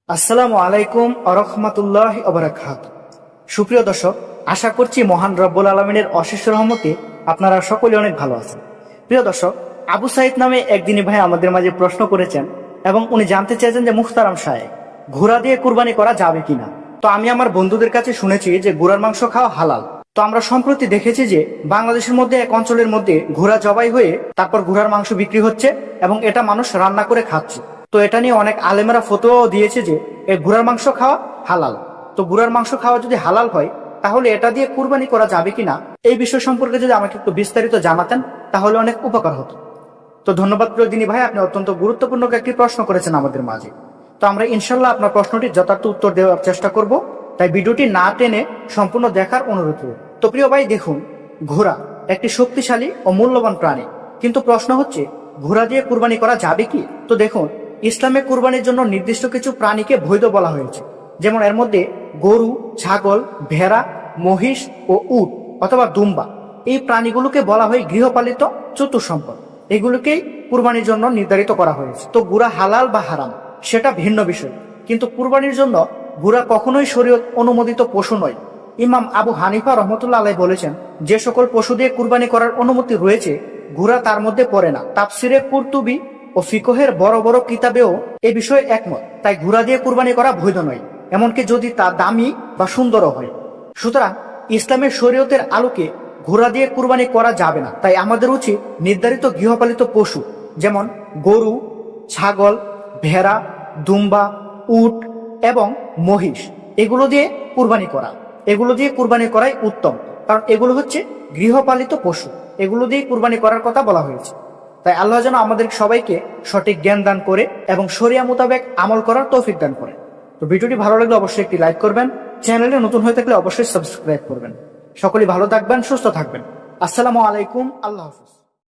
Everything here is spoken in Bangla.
আসসালামু আলাইকুম আরহামাতুল্লাহি ওয়াবারাকাতুহু। সুপ্রিয় দর্শক, আশা করছি মহান রব্বুল আলমিনের অশেষ রহমতে আপনারা সকলে অনেক ভালো আছেন। প্রিয় দর্শক, আবু সাইদ নামে একদিনই ভাই আমাদের মাঝে প্রশ্ন করেছেন এবং উনি জানতে চেয়েছেন যে মুখতারাম সাহেব, ঘোড়া দিয়ে কুরবানি করা যাবে কিনা। তো আমি আমার বন্ধুদের কাছে শুনেছি যে ঘোড়ার মাংস খাওয়া হালাল। তো আমরা সম্প্রতি দেখেছি যে বাংলাদেশের মধ্যে এক অঞ্চলের মধ্যে ঘোড়া জবাই হয়ে তারপর ঘোড়ার মাংস বিক্রি হচ্ছে এবং এটা মানুষ রান্না করে খাচ্ছে। তো এটা নিয়ে অনেক আলেমেরা ফতোয়াও দিয়েছে যে এই ঘোড়ার মাংস খাওয়া হালাল। তো ঘোড়ার মাংস খাওয়া যদি হালাল হয় তাহলে এটা দিয়ে কুরবানি করা যাবে কিনা, এই বিষয় সম্পর্কে যদি আমাকে একটু বিস্তারিত জানাতেন তাহলে অনেক উপকার হতো। তো ধন্যবাদ প্রিয় দিনী ভাই, আপনি অত্যন্ত গুরুত্বপূর্ণ একটি প্রশ্ন করেছেন আমাদের মাঝে। তো আমরা ইনশাল্লাহ আপনার প্রশ্নটির যথার্থ উত্তর দেওয়ার চেষ্টা করব, তাই ভিডিওটি না টেনে সম্পূর্ণ দেখার অনুরোধ রইল। তো প্রিয় ভাই দেখুন, ঘোড়া একটি শক্তিশালী ও মূল্যবান প্রাণী, কিন্তু প্রশ্ন হচ্ছে ঘোড়া দিয়ে কুরবানি করা যাবে কি। তো দেখুন, ইসলামে কুরবানির জন্য নির্দিষ্ট কিছু প্রাণীকে বৈধ বলা হয়েছে, যেমন এর মধ্যে গরু, ছাগল, ভেড়া, মহিষ ও উট অথবা দুম্বা, এই প্রাণীগুলোকে বলা হয় গৃহপালিত চতুষ্সম্পদ। এগুলোকেই কুরবানির জন্য নির্ধারিত করা হয়েছে। তো ঘোড়া হালাল বা হারাম সেটা ভিন্ন বিষয়, কিন্তু কুরবানির জন্য ঘোড়া কখনোই শরীয়ত অনুমোদিত পশু নয়। ইমাম আবু হানিফা রহমতুল্লাহ আলাইহি বলেছেন, যে সকল পশু দিয়ে কুরবানি করার অনুমতি রয়েছে ঘোড়া তার মধ্যে পড়ে না। তাফসিরে কুরতুবী ও ফিকহের বড় বড় কিতাবেও এ বিষয়ে একমত। তাই ঘোড়া দিয়ে কুরবানি করা বৈধ নয়, এমনকি যদি তা দামি বা সুন্দরও হয়। সুতরাং ইসলামের শরীয়তের আলোকে ঘোড়া দিয়ে কুরবানি করা যাবে না। তাই আমাদের উচিত নির্ধারিত গৃহপালিত পশু যেমন গরু, ছাগল, ভেড়া, দুম্বা, উট এবং মহিষ এগুলো দিয়ে কুরবানি করা। এগুলো দিয়ে কুরবানি করাই উত্তম, কারণ এগুলো হচ্ছে গৃহপালিত পশু। এগুলো দিয়ে কুরবানি করার কথা বলা হয়েছে। তাই আল্লাহ যেন আমাদের সবাইকে সঠিক জ্ঞান দান করে এবং শরিয়া মোতাবেক আমল করার তৌফিক দান করে। তো ভিডিওটি ভালো লাগলে অবশ্যই একটি লাইক করবেন, চ্যানেলে নতুন হয়ে থাকলে অবশ্যই সাবস্ক্রাইব করবেন। সকলেই ভালো থাকবেন, সুস্থ থাকবেন। আসসালামু আলাইকুম, আল্লাহ হাফেজ।